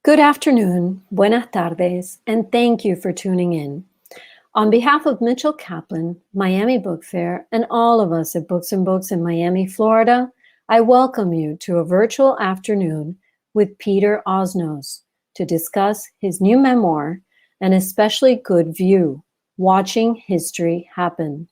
Good afternoon, buenas tardes, and thank you for tuning in. On behalf of Mitchell Kaplan, Miami Book Fair, and all of us at Books and Books in Miami, Florida, I welcome you to a virtual afternoon with Peter Osnos to discuss his new memoir, An Especially Good View, Watching History Happen.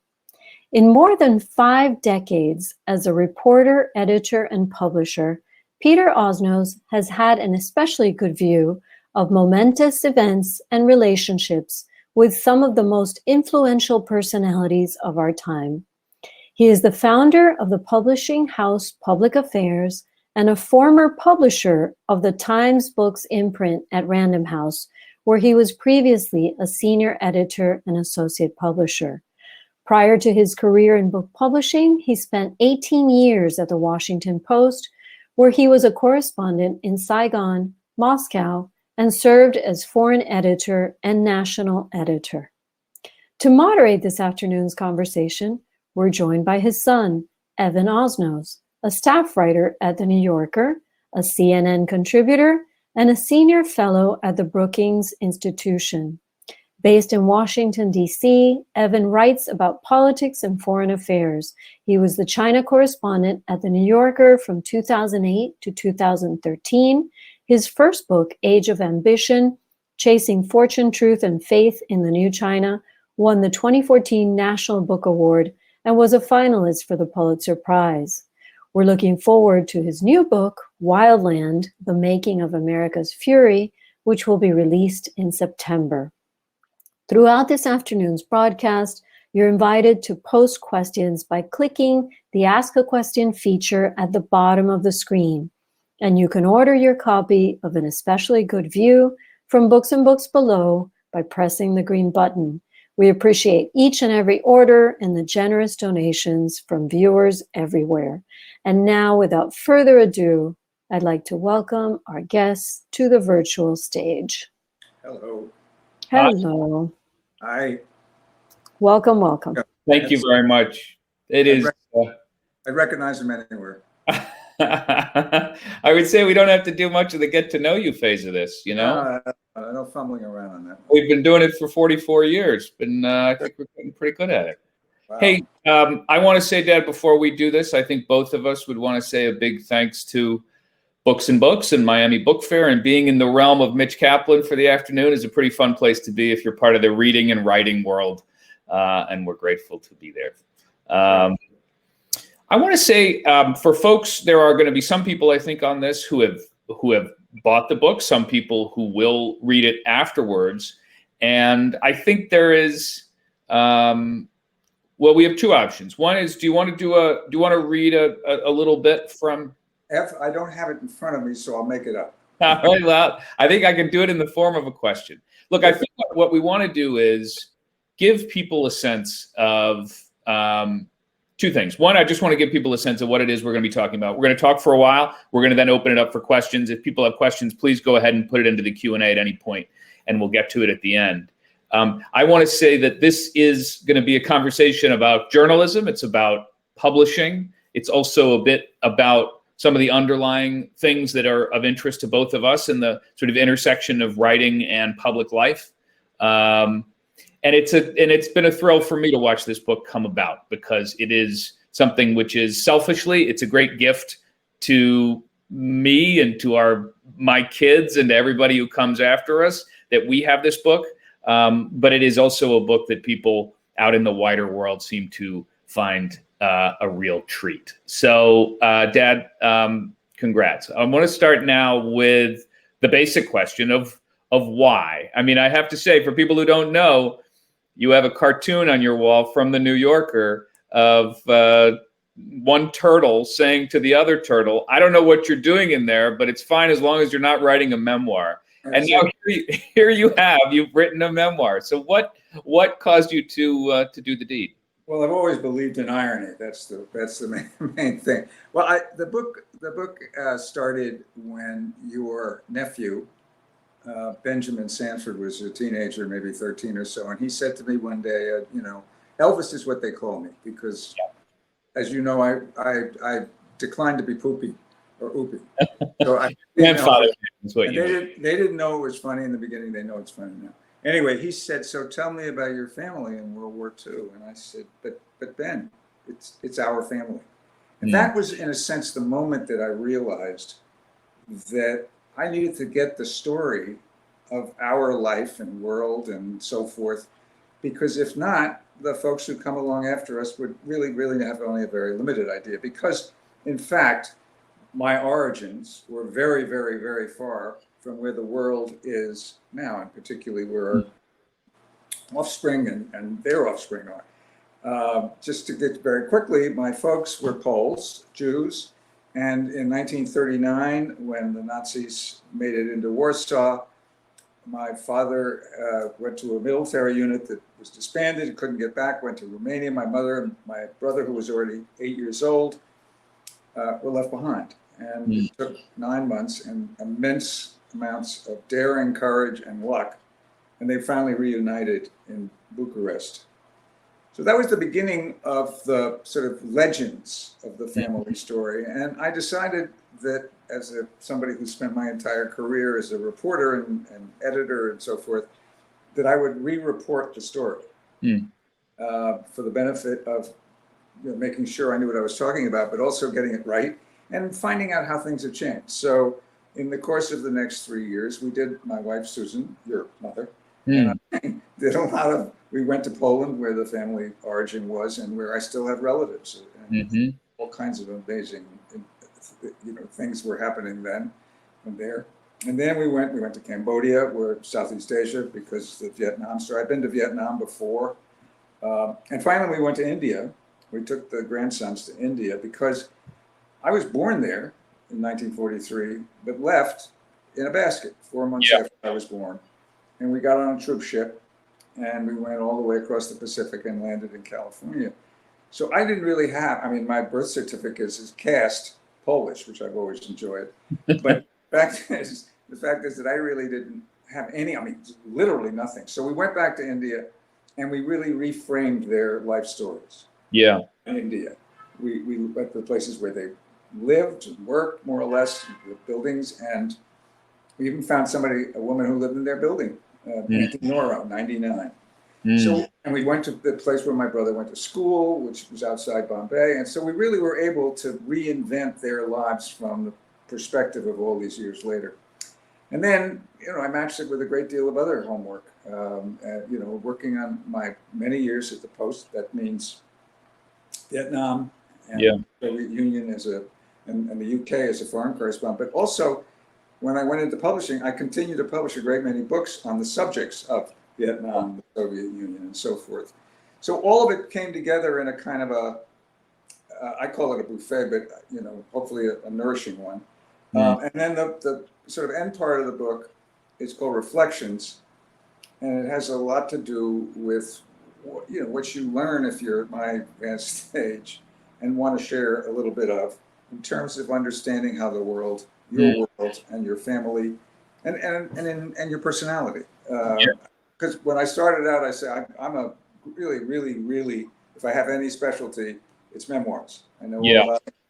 In more than 5 decades as a reporter, editor, and publisher, Peter Osnos has had an especially good view of momentous events and relationships with some of the most influential personalities of our time. He is the founder of the publishing house PublicAffairs and a former publisher of the Times Books imprint at Random House, where he was previously a senior editor and associate publisher. Prior to his career in book publishing, he spent 18 years at the Washington Post, where he was a correspondent in Saigon, Moscow, and served as foreign editor and national editor. To moderate this afternoon's conversation, we're joined by his son, Evan Osnos, a staff writer at The New Yorker, a CNN contributor, and a senior fellow at the Brookings Institution. Based in Washington, D.C., Evan writes about politics and foreign affairs. He was the China correspondent at The New Yorker from 2008 to 2013. His first book, Age of Ambition, Chasing Fortune, Truth, and Faith in the New China, won the 2014 National Book Award and was a finalist for the Pulitzer Prize. We're looking forward to his new book, Wildland, The Making of America's Fury, which will be released in September. Throughout this afternoon's broadcast, you're invited to post questions by clicking the Ask a Question feature at the bottom of the screen. And you can order your copy of An Especially Good View from Books and Books below by pressing the green button. We appreciate each and every order and the generous donations from viewers everywhere. And now, without further ado, I'd like to welcome our guests to the virtual stage. Hello. Hello. Hi. Welcome, welcome. Thank you very much. It is. I recognize him anywhere. I would say we don't have to do much of the get to know you phase of this, you know? No fumbling around on that. We've been doing it for 44 years, and I think we're getting pretty good at it. Wow. Hey, I want to say, Dad, before we do this, I think both of us would want to say a big thanks to Books and Books and Miami Book Fair, and being in the realm of Mitch Kaplan for the afternoon is a pretty fun place to be if you're part of the reading and writing world, and we're grateful to be there. I want to say for folks, there are going to be some people I think on this who have bought the book, some people who will read it afterwards, and I think there is we have two options. One is, do you want to read a little bit from? I don't have it in front of me, so I'll make it up. Well, I think I can do it in the form of a question. Look, I think what we want to do is give people a sense of two things. One, I just want to give people a sense of what it is we're going to be talking about. We're going to talk for a while. We're going to then open it up for questions. If people have questions, please go ahead and put it into the Q&A at any point, and we'll get to it at the end. I want to say that this is going to be a conversation about journalism. It's about publishing. It's also a bit about some of the underlying things that are of interest to both of us in the sort of intersection of writing and public life. And it's been a thrill for me to watch this book come about, because it is something which is selfishly, it's a great gift to me and to my kids and to everybody who comes after us that we have this book. But it is also a book that people out in the wider world seem to find a real treat. So, Dad, congrats. I want to start now with the basic question of why. I mean, I have to say, for people who don't know, you have a cartoon on your wall from The New Yorker of one turtle saying to the other turtle, "I don't know what you're doing in there, but it's fine as long as you're not writing a memoir." And now here you've written a memoir. So what caused you to do the deed? Well, I've always believed in irony. That's the main thing. Well, the book started when your nephew, Benjamin Sanford, was a teenager, maybe 13 or so, and he said to me one day, Elvis is what they call me, because, as you know, I declined to be poopy or Oopie. So I, Grandfather. That's what and you mean. they didn't know it was funny in the beginning. They know it's funny now. Anyway, he said, "So tell me about your family in World War II." And I said, "But Ben, it's our family." And that was, in a sense, the moment that I realized that I needed to get the story of our life and world and so forth, because if not, the folks who come along after us would really have only a very limited idea. Because, in fact, my origins were very far from where the world is now, and particularly where our offspring and their offspring are. Just to get very quickly, my folks were Poles, Jews, and in 1939, when the Nazis made it into Warsaw, my father went to a military unit that was disbanded, couldn't get back, went to Romania. My mother and my brother, who was already 8 years old, were left behind. And it took 9 months and immense amounts of daring, courage, and luck. And they finally reunited in Bucharest. So that was the beginning of the sort of legends of the family story. And I decided that as somebody who spent my entire career as a reporter and editor and so forth, that I would re-report the story for the benefit of making sure I knew what I was talking about, but also getting it right and finding out how things have changed. So in the course of the next 3 years, we did, my wife, Susan, your mother, and I did a lot of, we went to Poland where the family origin was and where I still have relatives and all kinds of amazing, things were happening then and there. And then we went to Cambodia, where Southeast Asia, because of the Vietnam story. I'd been to Vietnam before. And finally we went to India. We took the grandsons to India because I was born there in 1943, but left in a basket 4 months after I was born. And we got on a troop ship and we went all the way across the Pacific and landed in California. So I didn't really have, my birth certificate is cast Polish, which I've always enjoyed. But the fact is that I really didn't have any, literally nothing. So we went back to India and we really reframed their life stories. Yeah. In India. We went to the places where they lived and worked, more or less, the buildings, and we even found a woman who lived in their building, Auntie Nora, 99. So, and we went to the place where my brother went to school, which was outside Bombay. And so we really were able to reinvent their lives from the perspective of all these years later. And then, I matched it with a great deal of other homework. Working on my many years at the Post, that means Vietnam and the Soviet Union and the UK as a foreign correspondent. But also, when I went into publishing, I continued to publish a great many books on the subjects of Vietnam, the Soviet Union, and so forth. So all of it came together in a kind of I call it a buffet, but hopefully a nourishing one. And then the sort of end part of the book is called Reflections, and it has a lot to do with what you learn if you're at my advanced age and want to share a little bit of in terms of understanding how the world, your world, and your family, and your personality. Because when I started out, I said I'm a really, if I have any specialty, it's memoirs. I know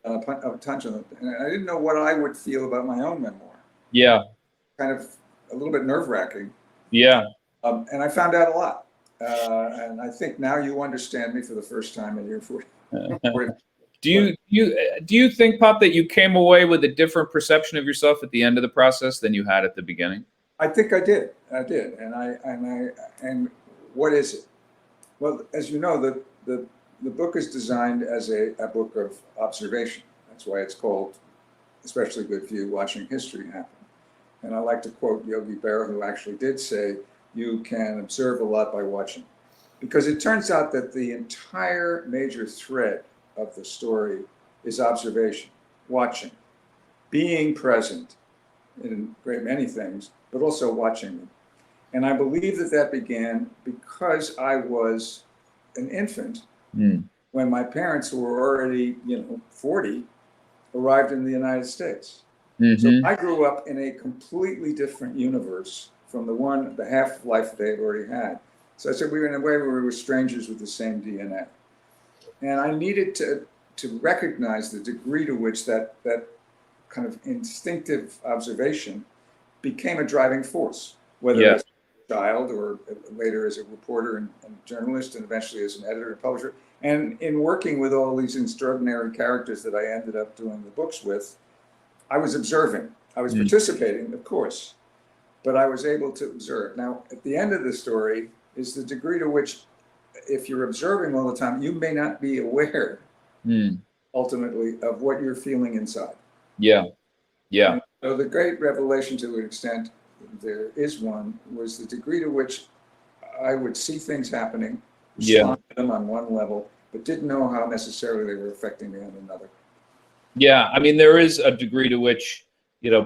a ton of them, and I didn't know what I would feel about my own memoir. Yeah, kind of a little bit nerve-wracking. Yeah, and I found out a lot. And I think now you understand me for the first time in your 40. Do you think, Pop, that you came away with a different perception of yourself at the end of the process than you had at the beginning? I think I did. And what is it? Well, as you know, the book is designed as a book of observation. That's why it's called Especially Good for You: Watching History Happen. And I like to quote Yogi Berra, who actually did say, you can observe a lot by watching. Because it turns out that the entire major thread of the story is observation, watching, being present in a great many things, but also watching them. And I believe that began because I was an infant when my parents, who were already 40, arrived in the United States. So I grew up in a completely different universe from the half-life they had already had. So I said we were in a way where we were strangers with the same DNA. And I needed to recognize the degree to which that kind of instinctive observation became a driving force, whether Yeah. as a child or later as a reporter and journalist, and eventually as an editor and publisher. And in working with all these extraordinary characters that I ended up doing the books with, I was observing. I was participating, of course, but I was able to observe. Now, at the end of the story is the degree to which, if you're observing all the time, you may not be aware ultimately of what you're feeling inside. Yeah. Yeah. And so the great revelation, to an extent, there is one, was the degree to which I would see things happening, respond to them on one level, but didn't know how necessarily they were affecting me on another. Yeah. I mean, there is a degree to which,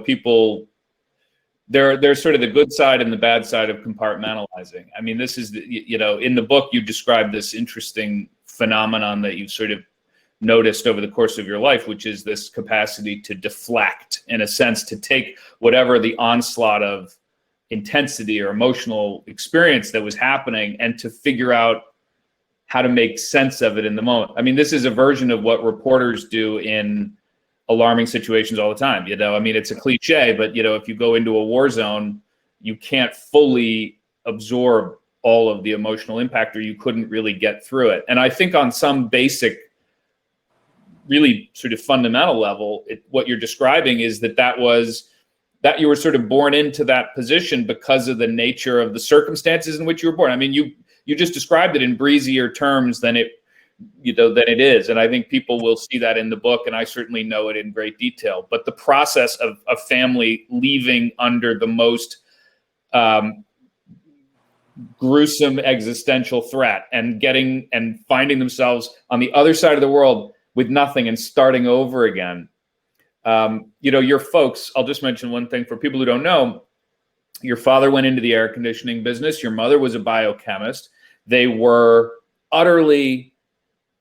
people, there's sort of the good side and the bad side of compartmentalizing. I mean, this is, in the book, you describe this interesting phenomenon that you've sort of noticed over the course of your life, which is this capacity to deflect, in a sense, to take whatever the onslaught of intensity or emotional experience that was happening and to figure out how to make sense of it in the moment. I mean, this is a version of what reporters do in alarming situations all the time. I mean, it's a cliche, but if you go into a war zone, you can't fully absorb all of the emotional impact, or you couldn't really get through it. And I think on some basic, really sort of fundamental level, what you're describing is that you were sort of born into that position because of the nature of the circumstances in which you were born. I mean, you just described it in breezier terms than it is. And I think people will see that in the book, and I certainly know it in great detail. But the process of a family leaving under the most gruesome existential threat and finding themselves on the other side of the world with nothing and starting over again. Your folks, I'll just mention one thing for people who don't know. Your father went into the air conditioning business. Your mother was a biochemist. They were utterly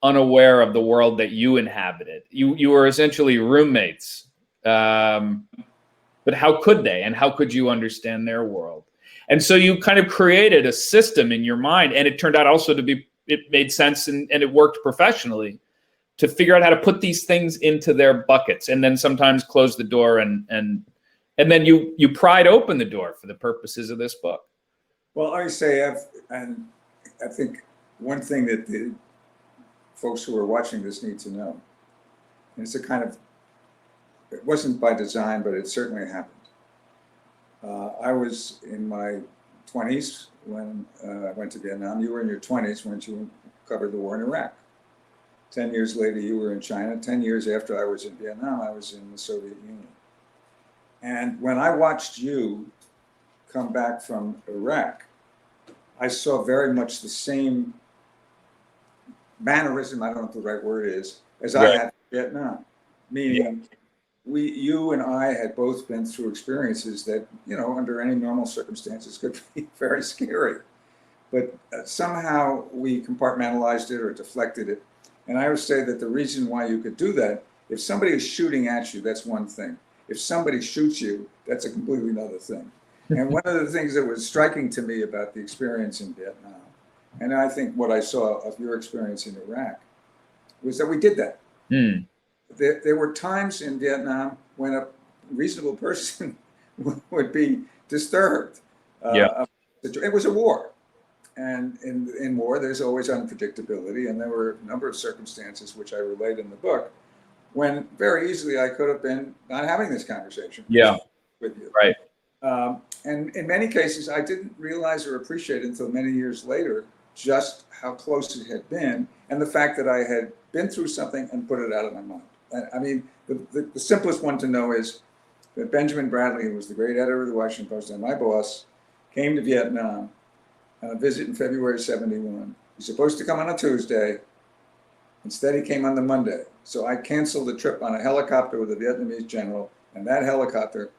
unaware of the world that you inhabited. You were essentially roommates. But how could they? And how could you understand their world? And so you kind of created a system in your mind, and it turned out also it made sense and it worked professionally, to figure out how to put these things into their buckets, and then sometimes close the door and then you pried open the door for the purposes of this book. Well, I say, and I think one thing that the folks who are watching this need to know, and it's it wasn't by design, but it certainly happened. I was in my 20s when I went to Vietnam. You were in your 20s when you covered the war in Iraq. 10 years later, you were in China. 10 years after I was in Vietnam, I was in the Soviet Union. And when I watched you come back from Iraq, I saw very much the same mannerism, I don't know what the right word is, as I had in Vietnam. Meaning, you and I had both been through experiences that, under any normal circumstances could be very scary. But somehow we compartmentalized it or deflected it. And I would say that the reason why you could do that, if somebody is shooting at you, that's one thing. If somebody shoots you, that's a completely another thing. And one of the things that was striking to me about the experience in Vietnam, and I think what I saw of your experience in Iraq, was that we did that. There were times in Vietnam when a reasonable person would be disturbed. It was a war. And in war, there's always unpredictability. And there were a number of circumstances, which I relate in the book, when very easily I could have been not having this conversation with you. Right. And in many cases, I didn't realize or appreciate until many years later just how close it had been, and the fact that I had been through something and put it out of my mind. I mean, the simplest one to know is that Benjamin Bradley, who was the great editor of the Washington Post and my boss, came to Vietnam on a visit in February '71. He's supposed to come on a Tuesday. Instead, he came on the Monday. So I canceled the trip on a helicopter with a Vietnamese general, and that helicopter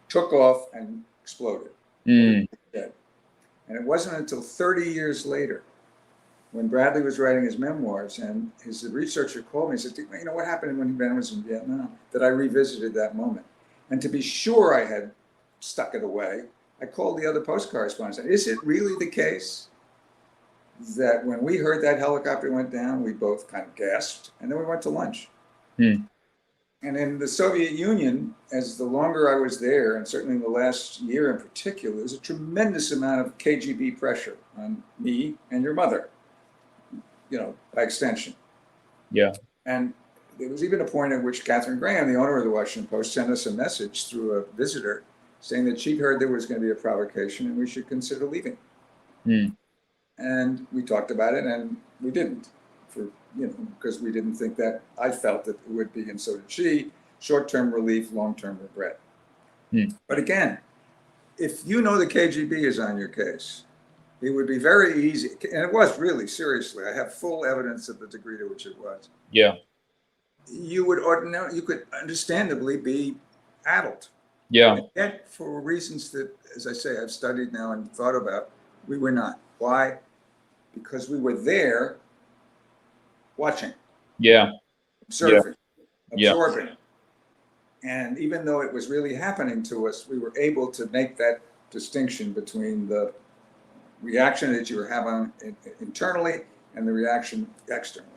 took off and exploded. And it wasn't until 30 years later, when Bradley was writing his memoirs, and his researcher called me and said, what happened when Ben was in Vietnam, that I revisited that moment. And to be sure I had stuck it away, I called the other Post correspondents and said, is it really the case that when we heard that helicopter went down, we both kind of gasped, and then we went to lunch? And And in the Soviet Union, as the longer I was there, and certainly in the last year in particular, there's a tremendous amount of KGB pressure on me and your mother, by extension. Yeah. And there was even a point at which Catherine Graham, the owner of the Washington Post, sent us a message through a visitor saying that she'd heard there was going to be a provocation and we should consider leaving. And we talked about it, and we didn't, because we didn't think that. I felt that it would be, and so did she. Short-term relief, long-term regret. But again, if the KGB is on your case, it would be very easy, and it was really, seriously. I have full evidence of the degree to which it was. Yeah. You could understandably be addled. Yeah. And yet, for reasons that, as I say, I've studied now and thought about, we were not. Why? Because we were there watching. Yeah. Observing. Yeah. Absorbing. And even though it was really happening to us, we were able to make that distinction between the reaction that you were having internally and the reaction externally.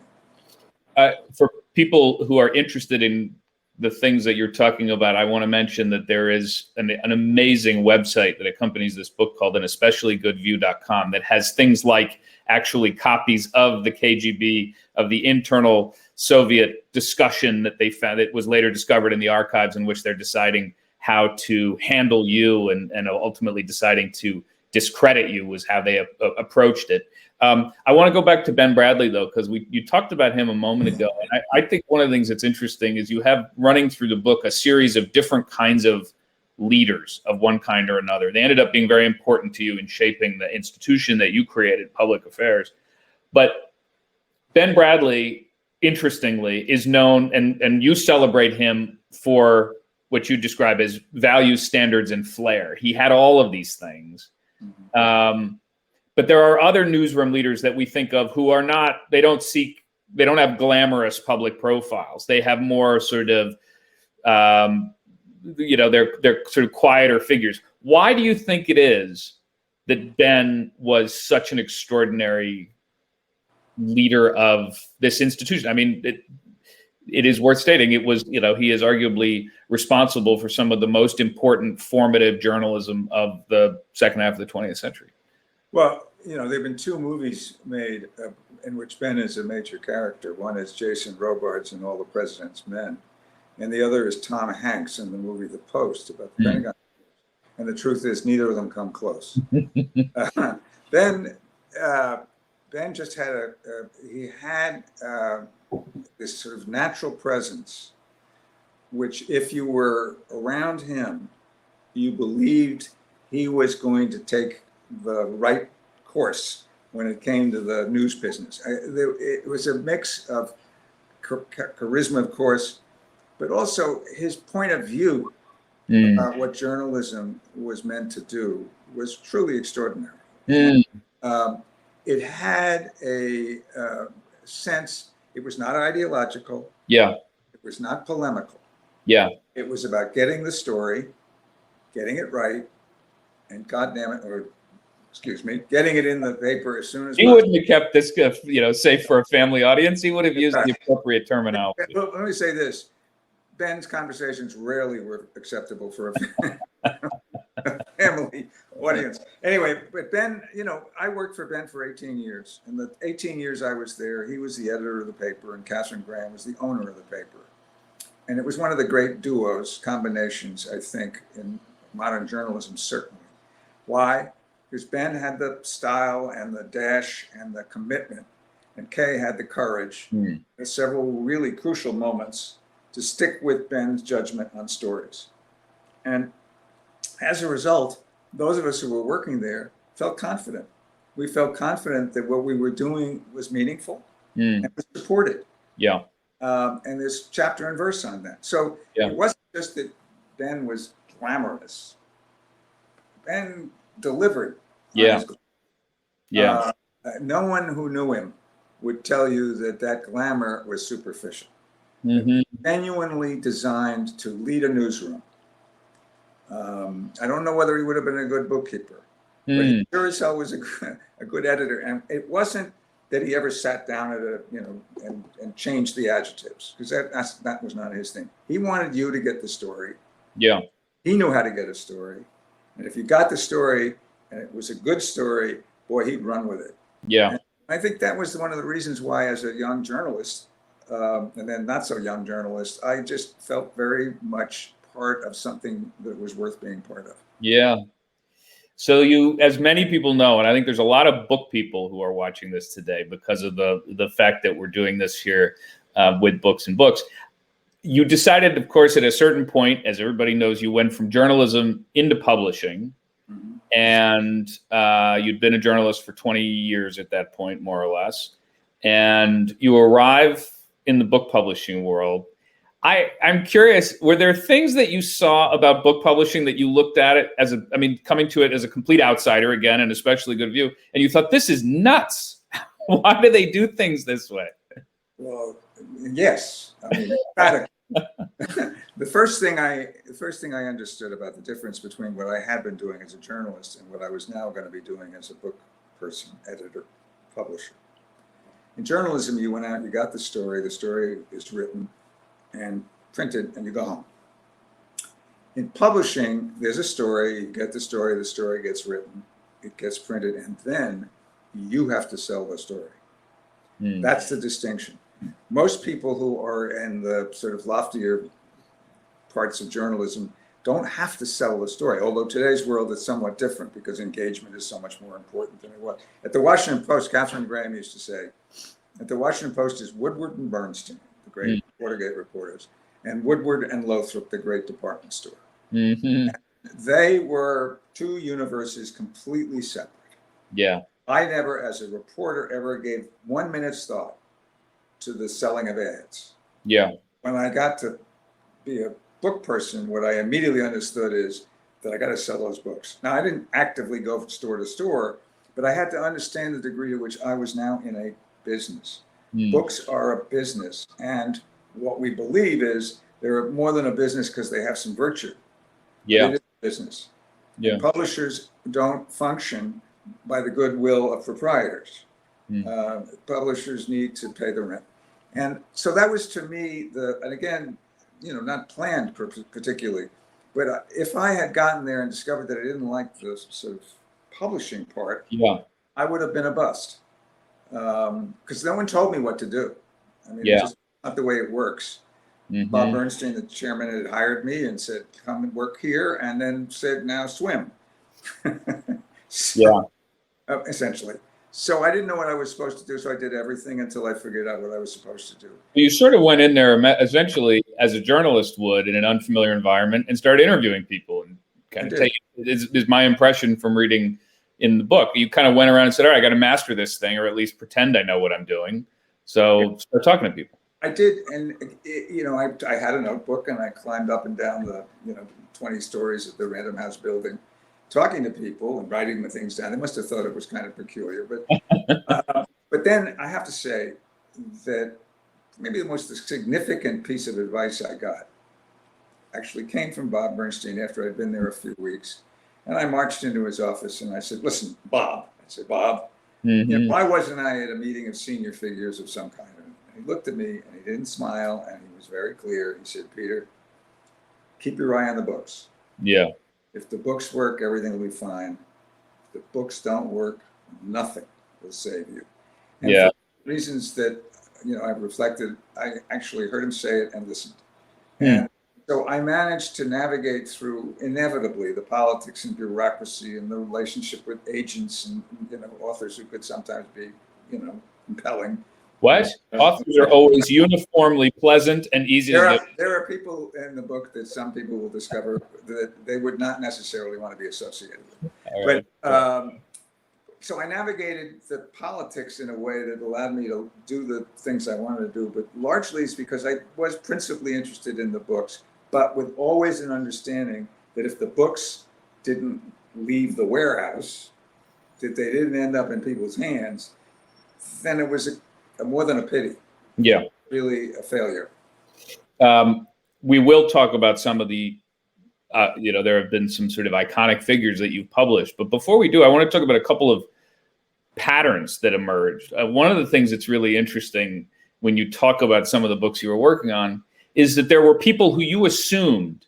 For people who are interested in the things that you're talking about, I want to mention that there is an amazing website that accompanies this book called anespeciallygoodview.com that has things like actually copies of the KGB, of the internal Soviet discussion that they found that was later discovered in the archives, in which they're deciding how to handle you and ultimately deciding to discredit you was how they approached it. I want to go back to Ben Bradley, though, because you talked about him a moment ago. And I think one of the things that's interesting is you have running through the book a series of different kinds of leaders of one kind or another. They ended up being very important to you in shaping the institution that you created, PublicAffairs. But Ben Bradley, interestingly, is known, and you celebrate him for what you describe as values, standards, and flair. He had all of these things. But there are other newsroom leaders that we think of who are not, they don't have glamorous public profiles. They have more sort of, they're sort of quieter figures. Why do you think it is that Ben was such an extraordinary leader of this institution? I mean, it is worth stating it was, he is arguably responsible for some of the most important formative journalism of the second half of the 20th century. Well, there have been two movies made in which Ben is a major character. One is Jason Robards in All the President's Men, and the other is Tom Hanks in the movie The Post about the Pentagon. And the truth is, neither of them come close. Ben just had this sort of natural presence, which if you were around him, you believed he was going to take the right course when it came to the news business. It was a mix of charisma, of course, but also his point of view about what journalism was meant to do was truly extraordinary. It had a sense, it was not ideological. Yeah. It was not polemical. Yeah. It was about getting the story, getting it right, and getting it in the paper as soon as possible. He wouldn't have kept this, safe for a family audience. He would have used the appropriate terminology. But let me say this. Ben's conversations rarely were acceptable for a family audience. Anyway, but Ben, I worked for Ben for 18 years. And the 18 years I was there, he was the editor of the paper and Catherine Graham was the owner of the paper. And it was one of the great combinations, I think, in modern journalism, certainly. Why? Because Ben had the style and the dash and the commitment, and Kay had the courage at several really crucial moments to stick with Ben's judgment on stories. And as a result, those of us who were working there felt confident. We felt confident that what we were doing was meaningful and was supported. Yeah. And there's chapter and verse on that. So it wasn't just that Ben was glamorous. Ben delivered. Yeah. No one who knew him would tell you that glamour was superficial. Genuinely designed to lead a newsroom. I don't know whether he would have been a good bookkeeper, but he sure as hell was a good editor. And it wasn't that he ever sat down at a, and changed the adjectives, because that was not his thing. He wanted you to get the story. Yeah. He knew how to get a story. And if you got the story and it was a good story, boy, he'd run with it. Yeah. And I think that was one of the reasons why, as a young journalist, and then not so young journalist, I just felt very much part of something that was worth being part of. Yeah. So you, as many people know, and I think there's a lot of book people who are watching this today because of the fact that we're doing this here with Books and Books. You decided, of course, at a certain point, as everybody knows, you went from journalism into publishing. Mm-hmm. And you'd been a journalist for 20 years at that point, more or less. And you arrive in the book publishing world. I'm curious, were there things that you saw about book publishing that you looked at it as coming to it as a complete outsider again, and especially good view, and you thought, this is nuts. Why do they do things this way? Well, yes. The first thing I understood about the difference between what I had been doing as a journalist and what I was now going to be doing as a book person, editor, publisher. In journalism, you went out, you got the story is written and printed, and you go home. In publishing, there's a story, you get the story gets written, it gets printed, and then you have to sell the story. That's the distinction. Most people who are in the sort of loftier parts of journalism don't have to sell the story, although today's world is somewhat different because engagement is so much more important than it was. At the Washington Post, Katharine Graham used to say, at the Washington Post is Woodward and Bernstein, the great Watergate reporters, and Woodward and Lothrop, the great department store. Mm-hmm. They were two universes completely separate. Yeah. I never, as a reporter, ever gave 1 minute's thought to the selling of ads. Yeah. When I got to be a book person, what I immediately understood is that I got to sell those books. Now, I didn't actively go from store to store, but I had to understand the degree to which I was now in a business. Books are a business. And what we believe is they're more than a business because they have some virtue. Yeah. It is a business. Yeah. And publishers don't function by the goodwill of proprietors. Publishers need to pay the rent. And so that was, to me, and again, not planned particularly, but if I had gotten there and discovered that I didn't like the sort of publishing part, I would have been a bust. Because no one told me what to do. It's just not the way it works. Mm-hmm. Bob Bernstein, the chairman, had hired me and said, come and work here, and then said, now swim. Essentially. So I didn't know what I was supposed to do, so I did everything until I figured out what I was supposed to do. You sort of went in there essentially as a journalist would in an unfamiliar environment and started interviewing people and kind of is my impression from reading in the book. You kind of went around and said, all right, I got to master this thing, or at least pretend I know what I'm doing. So start talking to people. I did. And, I had a notebook and I climbed up and down the, 20 stories of the Random House building, talking to people and writing the things down. They must have thought it was kind of peculiar, but then I have to say that maybe the most significant piece of advice I got actually came from Bob Bernstein after I'd been there a few weeks. And I marched into his office and I said, listen, Bob. I said, Bob, why wasn't I at a meeting of senior figures of some kind? And he looked at me and he didn't smile and he was very clear. He said, Peter, keep your eye on the books. Yeah. If the books work, everything will be fine. If the books don't work, nothing will save you. And for reasons that, I've reflected, I actually heard him say it and listened. And so I managed to navigate through, inevitably, the politics and bureaucracy and the relationship with agents and, authors who could sometimes be, compelling. What? Authors are always uniformly pleasant and easy to get. There are people in the book that some people will discover that they would not necessarily want to be associated with. Right. But so I navigated the politics in a way that allowed me to do the things I wanted to do, but largely it's because I was principally interested in the books, but with always an understanding that if the books didn't leave the warehouse, that they didn't end up in people's hands, then it was more than a pity. Yeah. Really a failure. We will talk about some of the, there have been some sort of iconic figures that you've published. But before we do, I want to talk about a couple of patterns that emerged. One of the things that's really interesting when you talk about some of the books you were working on is that there were people who you assumed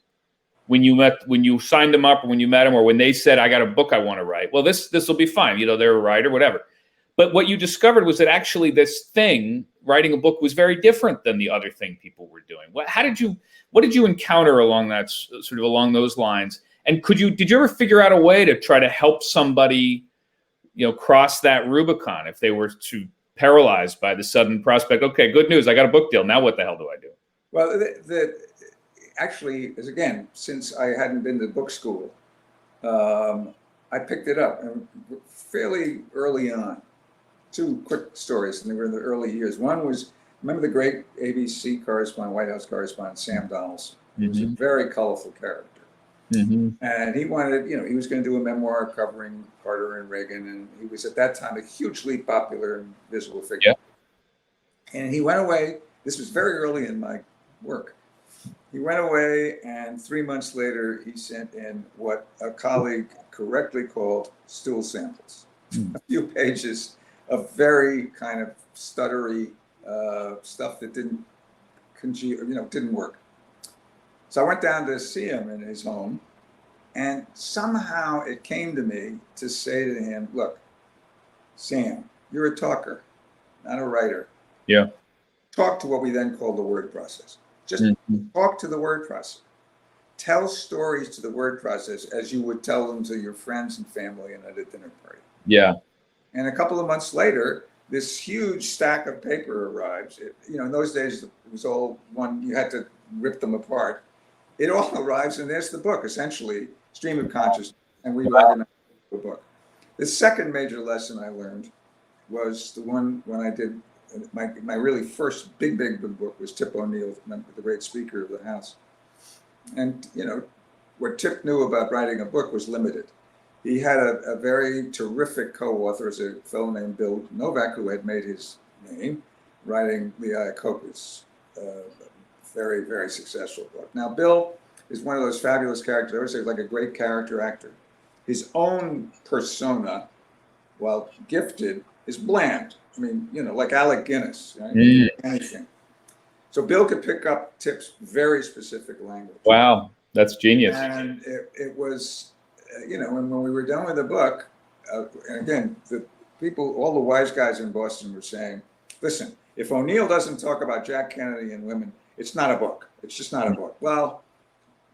when you signed them up, or when you met them, or when they said, I got a book I want to write. Well, this will be fine. They're a writer, whatever. But what you discovered was that actually this thing, writing a book, was very different than the other thing people were doing. What did you encounter along those lines? And did you ever figure out a way to try to help somebody, cross that Rubicon if they were too paralyzed by the sudden prospect? Okay, good news, I got a book deal. Now what the hell do I do? Well, actually, again, since I hadn't been to book school, I picked it up fairly early on. Two quick stories, and they were in the early years. One was, remember the great ABC correspondent, White House correspondent, Sam Donaldson? He was a very colorful character. And he wanted, he was going to do a memoir covering Carter and Reagan, and he was at that time a hugely popular and visible figure. Yeah. And he went away. This was very early in my work. He went away, and 3 months later, he sent in what a colleague correctly called stool samples. A few pages of very kind of stuttery stuff that didn't congeal, didn't work. So I went down to see him in his home, and somehow it came to me to say to him, look, Sam, you're a talker, not a writer. Yeah. Talk to what we then call the word process. Just talk to the word process. Tell stories to the word process as you would tell them to your friends and family and at a dinner party. Yeah. And a couple of months later, this huge stack of paper arrives. In those days, it was all one, you had to rip them apart. It all arrives, and there's the book, essentially, Stream of Consciousness, and we organized the book. The second major lesson I learned was the one when I did my really first big book was Tip O'Neill, the great Speaker of the House. And, what Tip knew about writing a book was limited. He had a very terrific co-author, a fellow named Bill Novak, who had made his name writing The Iacocas, very, very successful book. Now, Bill is one of those fabulous characters. I always say like a great character actor. His own persona, while gifted, is bland. I mean, like Alec Guinness, right? Anything. So Bill could pick up Tip's very specific language. Wow, that's genius. And it was, and when we were done with the book, and again, the people, all the wise guys in Boston were saying, listen, if O'Neill doesn't talk about Jack Kennedy and women, it's not a book. It's just not a book. Well,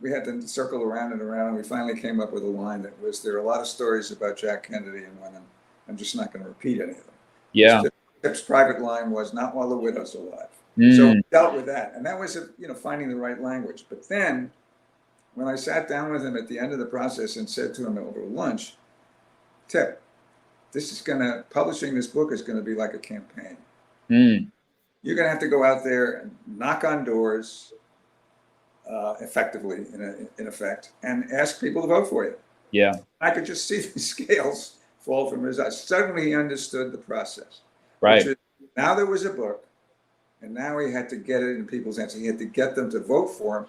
we had to circle around and around, and we finally came up with a line that was, there are a lot of stories about Jack Kennedy and women. I'm just not going to repeat any of them. Yeah. Tip's private line was, not while the widow's alive. So we dealt with that. And that was, finding the right language. But then when I sat down with him at the end of the process and said to him over lunch, Tip, publishing this book is going to be like a campaign. You're going to have to go out there and knock on doors effectively, in effect, and ask people to vote for you. Yeah. I could just see the scales fall from his eyes. Suddenly he understood the process. Right. Now there was a book, and now he had to get it in people's hands. He had to get them to vote for him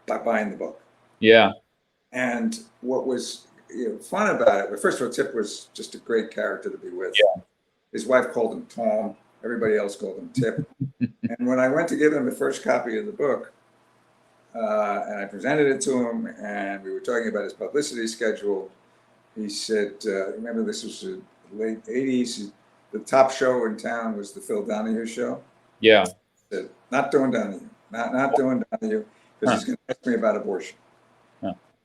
by buying the book. Yeah. And what was fun about it, but first of all, Tip was just a great character to be with. Yeah. His wife called him Tom. Everybody else called him Tip. And when I went to give him the first copy of the book, and I presented it to him, and we were talking about his publicity schedule, he said, remember this was the late 80s, the top show in town was the Phil Donahue show. Yeah. He said, not doing Donahue, not doing Donahue, because he's going to ask me about abortion.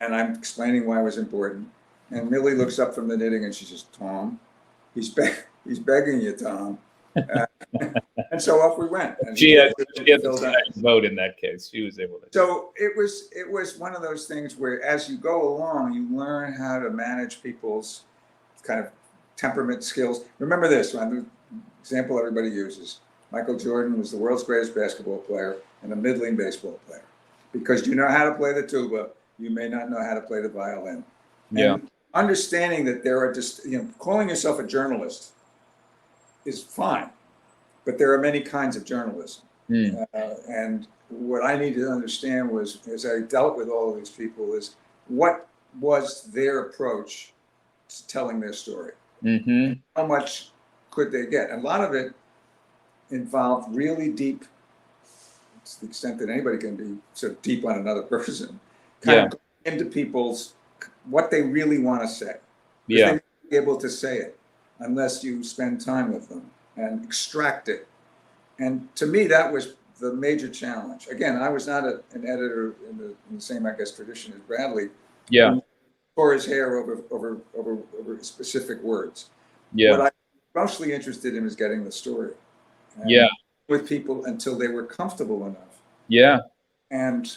And I'm explaining why it was important. And Millie looks up from the knitting and she says, Tom, he's begging you, Tom. And so off we went. And she had the vote in that case. She was able to. So it was one of those things where as you go along, you learn how to manage people's kind of temperament skills. Remember this, the example everybody uses. Michael Jordan was the world's greatest basketball player and a middling baseball player. Because you know how to play the tuba, you may not know how to play the violin. Yeah. And understanding that there are just, calling yourself a journalist is fine, but there are many kinds of journalism. And what I needed to understand was, as I dealt with all of these people, is what was their approach to telling their story. Mm-hmm. How much could they get? And a lot of it involved really deep, to the extent that anybody can be sort of deep on another person, kind of into people's, what they really want to say. Because they won't be able to say it unless you spend time with them and extract it. And to me, that was the major challenge. Again, I was not an editor in the same, I guess, tradition as Bradley. Yeah. Tore his hair over specific words. Yeah. What I'm mostly interested in is getting the story. Yeah. With people until they were comfortable enough. Yeah. And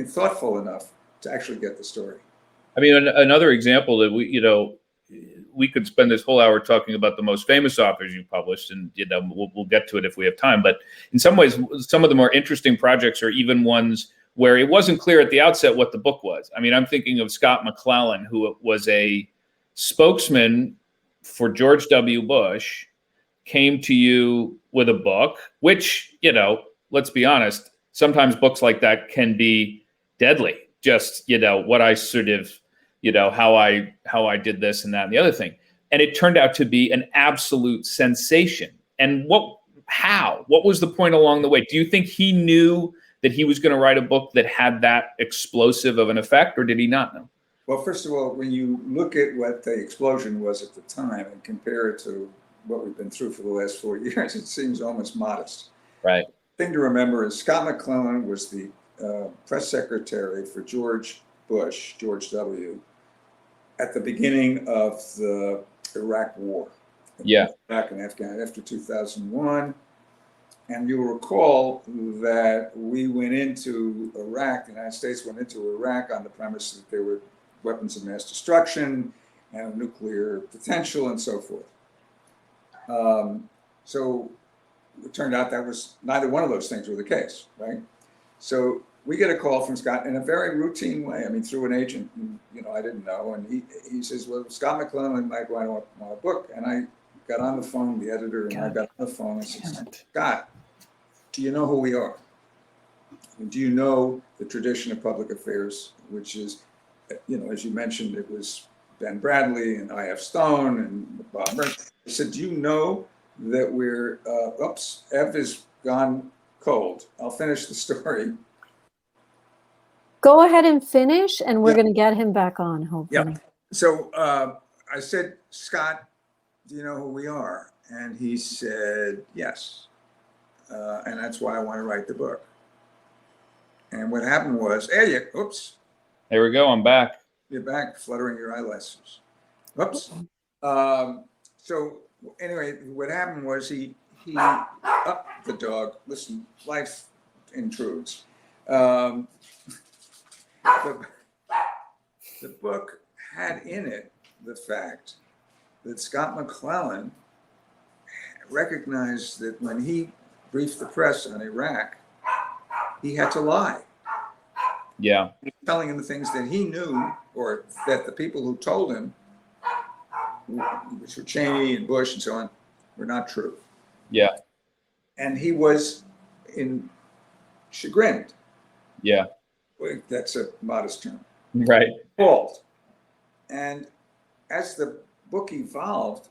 thoughtful enough to actually get the story. I mean, another example that we could spend this whole hour talking about the most famous authors you published, and we'll get to it if we have time. But in some ways, some of the more interesting projects are even ones where it wasn't clear at the outset what the book was. I mean, I'm thinking of Scott McClellan, who was a spokesman for George W. Bush, came to you with a book, which, let's be honest, sometimes books like that can be deadly. Just, what I sort of, how I did this and that and the other thing. And it turned out to be an absolute sensation. And what was the point along the way? Do you think he knew that he was going to write a book that had that explosive of an effect, or did he not know? Well, first of all, when you look at what the explosion was at the time and compare it to what we've been through for the last 4 years, it seems almost modest. Right. The thing to remember is Scott McClellan was the press secretary for George Bush, George W., at the beginning of the Iraq War. Yeah. Back in Afghanistan after 2001. And you'll recall that we went into Iraq, the United States went into Iraq on the premise that there were weapons of mass destruction and nuclear potential and so forth. So it turned out that was neither one of those things were the case, right? So we get a call from Scott in a very routine way. I mean, through an agent, I didn't know. And he says, well, Scott McClellan might want a book. And I got on the phone, the editor, and I got on the phone and said, Scott, do you know who we are? And do you know the tradition of public affairs, which is, as you mentioned, it was Ben Bradley and I.F. Stone and Bob Murray. I said, do you know that we're, Ev is gone cold. I'll finish the story. Go ahead and finish, and we're going to get him back on, hopefully. Yeah. So I said, Scott, do you know who we are? And he said, yes. And that's why I want to write the book. And what happened was, there we go. I'm back. You're back, fluttering your eyelashes. Oops. So anyway, what happened was he the dog. Listen, life intrudes. The book had in it the fact that Scott McClellan recognized that when he briefed the press on Iraq, he had to lie. Yeah. Telling him the things that he knew, or that the people who told him, which were Cheney and Bush and so on, were not true. Yeah. And he was chagrined. Yeah. That's a modest term. Right. Appalled. And as the book evolved,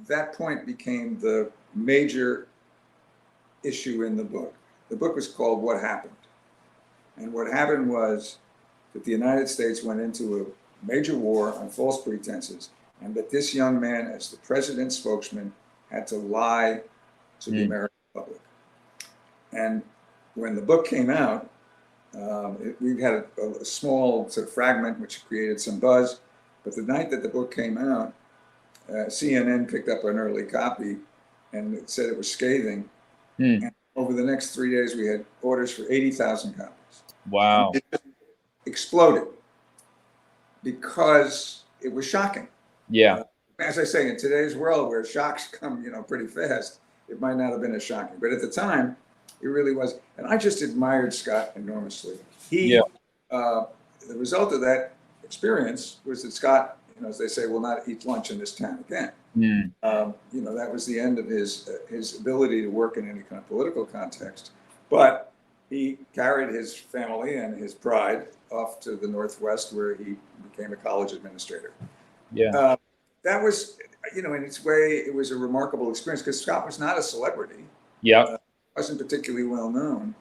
that point became the major issue in the book. The book was called What Happened? And what happened was that the United States went into a major war on false pretenses, and that this young man, as the president's spokesman, had to lie to the American public. And when the book came out, we had a small sort of fragment which created some buzz, but the night that the book came out, CNN picked up an early copy and it said it was scathing. And over the next 3 days, we had orders for 80,000 copies. Wow. And it exploded because it was shocking. Yeah. As I say, in today's world where shocks come, pretty fast, it might not have been as shocking. But at the time, it really was. And I just admired Scott enormously. The result of that experience was that Scott, as they say, will not eat lunch in this town again. That was the end of his ability to work in any kind of political context. But he carried his family and his pride off to the Northwest, where he became a college administrator. Yeah. That was, in its way, it was a remarkable experience because Scott was not a celebrity. Yeah. Wasn't particularly well known.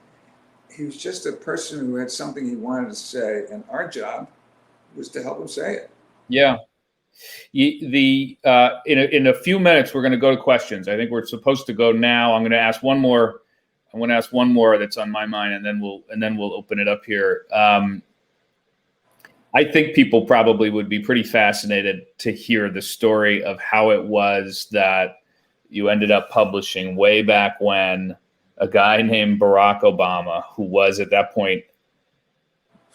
He was just a person who had something he wanted to say, and our job was to help him say it. Yeah. In a few minutes, we're going to go to questions. I think we're supposed to go now. I'm going to ask one more. I want to ask one more that's on my mind, and then we'll open it up here. I think people probably would be pretty fascinated to hear the story of how it was that you ended up publishing way back when a guy named Barack Obama, who was at that point,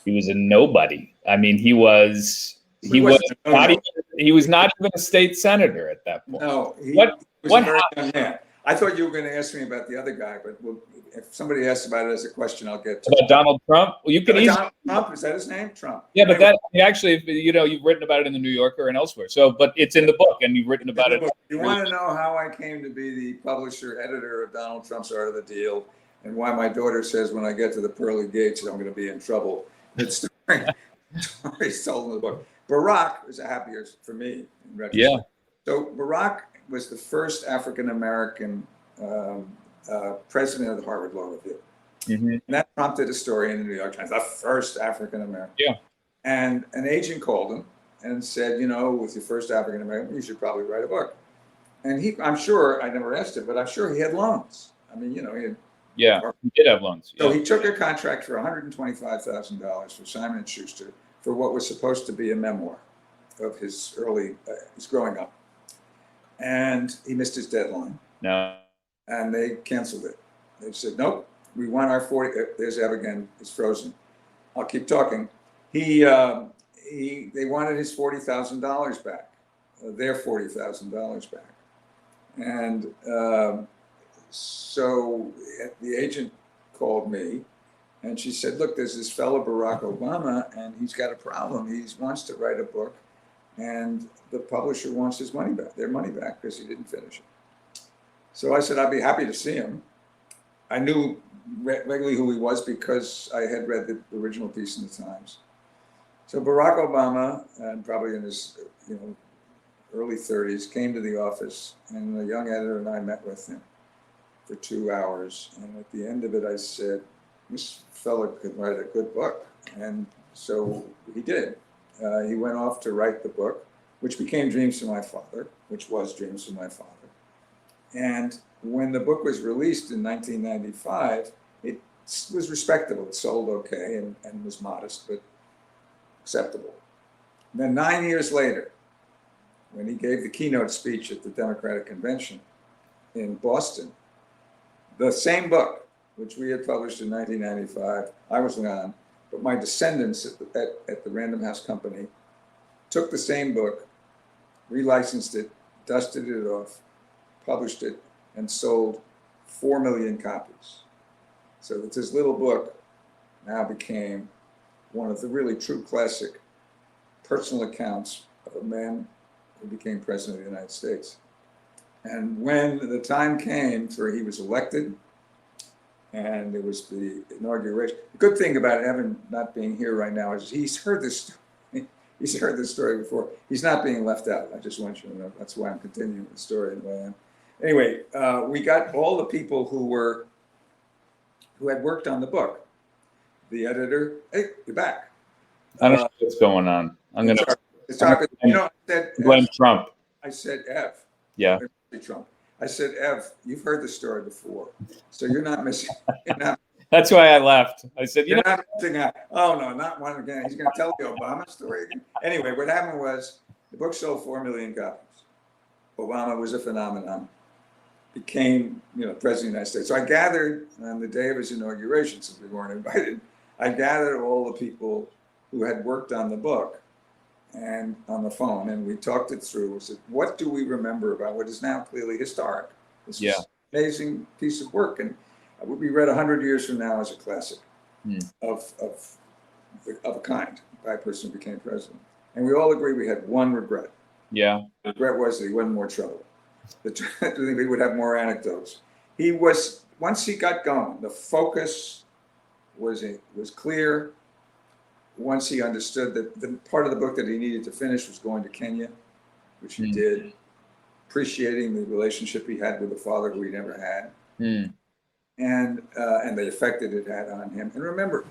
he was a nobody. I mean, he was not even a state senator at that point. No, he what was a very young man. I thought you were going to ask me about the other guy, but if somebody asks about it as a question, I'll get to about Donald Trump. Well, you can easily. Donald Trump, is that his name? Trump. Yeah, but actually, you've written about it in the New Yorker and elsewhere. So, but it's in the book, and you've written about it. You want to know how I came to be the publisher editor of Donald Trump's Art of the Deal, and why my daughter says when I get to the pearly gates I'm going to be in trouble? It's stories told in the book. Barack was happier for me in retrospect. Yeah. So Barack was the first African American president of the Harvard Law Review. Mm-hmm. And that prompted a story in the New York Times, the first African American. Yeah. And an agent called him and said, with your first African American, you should probably write a book. And I'm sure, I never asked him, but I'm sure he had loans. I mean, he had. Yeah, he did have loans. So he took a contract for $125,000 for Simon & Schuster for what was supposed to be a memoir of his growing up. And he missed his deadline. No. And they canceled it. They said, nope, we want our 40. There's Ev again. It's frozen. I'll keep talking. They wanted his $40,000 back, their $40,000 back. And so the agent called me and she said, look, there's this fellow Barack Obama and he's got a problem. He wants to write a book and the publisher wants his money back, their money back, because he didn't finish it. So I said, I'd be happy to see him. I knew vaguely who he was because I had read the original piece in the Times. So Barack Obama, and probably in his early 30s, came to the office, and the young editor and I met with him for 2 hours. And at the end of it, I said, this fellow could write a good book. And so he did. He went off to write the book, which became Dreams from My Father, which was Dreams from My Father. And when the book was released in 1995, it was respectable. It sold okay and was modest, but acceptable. And then 9 years later, when he gave the keynote speech at the Democratic Convention in Boston, the same book, which we had published in 1995, I was gone, but my descendants at the Random House Company took the same book, relicensed it, dusted it off, published it, and sold 4 million copies. So that this little book now became one of the really true classic personal accounts of a man who became president of the United States. And when the time came for he was elected, and it was the inauguration. The good thing about Evan not being here right now is he's heard this story. He's heard this story before. He's not being left out. I just want you to know. That's why I'm continuing the story the way I am. Anyway, we got all the people who had worked on the book. The editor, hey, you're back. I don't know what's going on. I'm going to blame Trump. I said, Ev. Yeah. Trump. I said, Ev, you've heard the story before, so you're not missing. That's why I left. I said, you're not missing out. Oh, no, not one again. He's going to tell the Obama story again. Anyway, what happened was the book sold 4 million copies. Obama was a phenomenon. Became, president of the United States. So I gathered on the day of his inauguration, since we weren't invited, I gathered all the people who had worked on the book and on the phone, and we talked it through. We said, what do we remember about what is now clearly historic? This is an amazing piece of work, and it would be read 100 years from now as a classic of a kind by a person who became president. And we all agree we had one regret. Yeah. The regret was that he wasn't more trouble. That we would have more anecdotes. Once he got going, the focus was clear. Once he understood that the part of the book that he needed to finish was going to Kenya, which he did. appreciating the relationship he had with a father who he never had, and the effect that it had on him. And remember,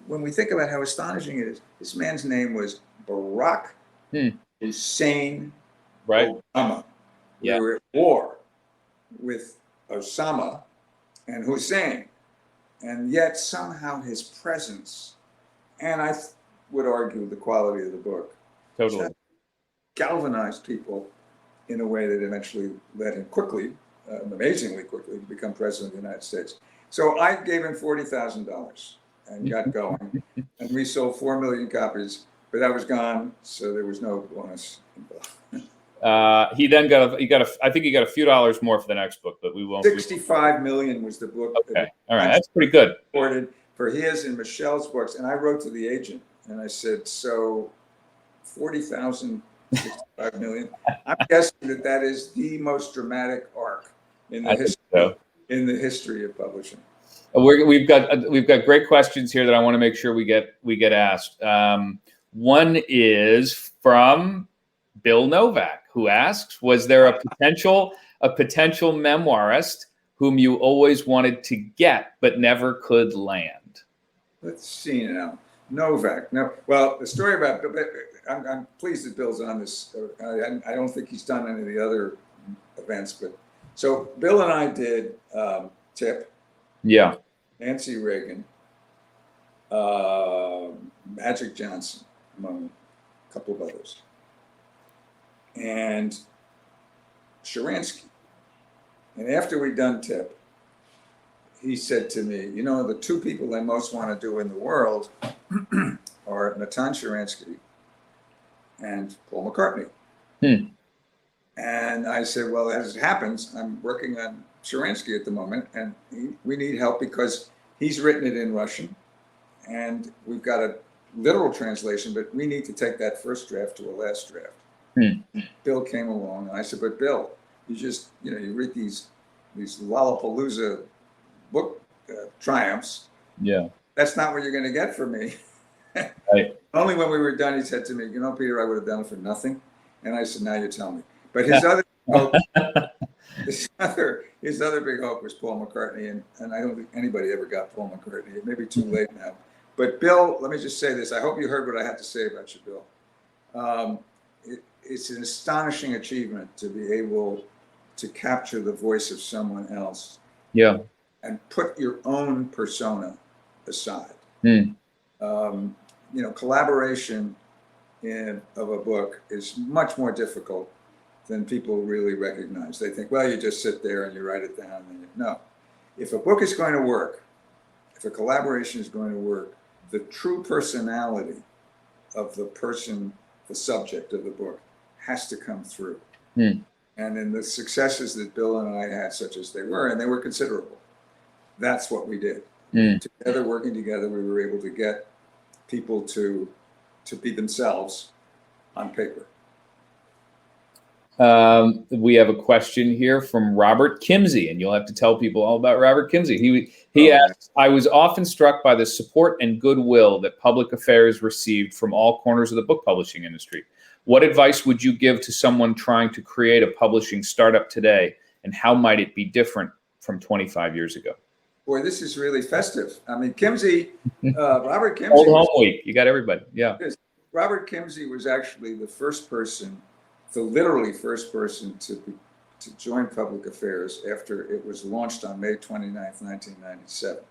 when we think about how astonishing it is, this man's name was Barack Hussein Obama. We were at war with Osama and Hussein, and yet somehow his presence, and I would argue the quality of the book, galvanized people in a way that eventually led him quickly, amazingly quickly, to become president of the United States. So I gave him $40,000 and got going, and we sold 4 million copies, but that was gone, so there was no bonus involved. He then got I think he got a few dollars more for the next book, but we won't. 65 million was the book. Okay, all right, that's pretty good. For his and Michelle's books, and I wrote to the agent and I said, so 40,000, 65 million. I'm guessing that is the most dramatic arc in the history of publishing. We've got great questions here that I want to make sure we get asked. One is from Bill Novak, who asks, was there a potential memoirist whom you always wanted to get but never could land? Let's see now. Novak. No. Well, the story about I'm pleased that Bill's on this. I don't think he's done any of the other events, but so Bill and I did Tip. Yeah. Nancy Reagan, Magic Johnson, among a couple of others, and Sharansky. And after we'd done Tip, he said to me, you know, the two people I most want to do in the world are Natan Sharansky and Paul McCartney. And I said, well, as it happens, I'm working on Sharansky at the moment, and we need help because he's written it in Russian, and we've got a literal translation, but we need to take that first draft to a last draft. Bill came along, and I said, but Bill, you read these Lollapalooza book triumphs. Yeah, that's not what you're going to get from me. Right. Only when we were done, he said to me, you know, Peter, I would have done it for nothing. And I said, now you tell me. But his other hope, his other big hope was Paul McCartney, and I don't think anybody ever got Paul McCartney. It may be too late now. But Bill, let me just say this. I hope you heard what I had to say about you, Bill. It's an astonishing achievement to be able to capture the voice of someone else. Yeah. And put your own persona aside. Collaboration of a book is much more difficult than people really recognize. They think, well, you just sit there and you write it down. No. If a book is going to work, if a collaboration is going to work, the true personality of the person, the subject of the book, has to come through. And in the successes that Bill and I had, such as they were, and they were considerable, that's what we did. Together, working together, we were able to get people to be themselves on paper. We have a question here from Robert Kimsey, and you'll have to tell people all about Robert Kimsey. He asks, I was often struck by the support and goodwill that PublicAffairs received from all corners of the book publishing industry. What advice would you give to someone trying to create a publishing startup today, and how might it be different from 25 years ago? Boy, this is really festive. I mean, Kimsey, Robert Kimsey. Old Home Week. You got everybody. Yeah. Robert Kimsey was actually the first person, literally first person to join PublicAffairs after it was launched on May 29th, 1997.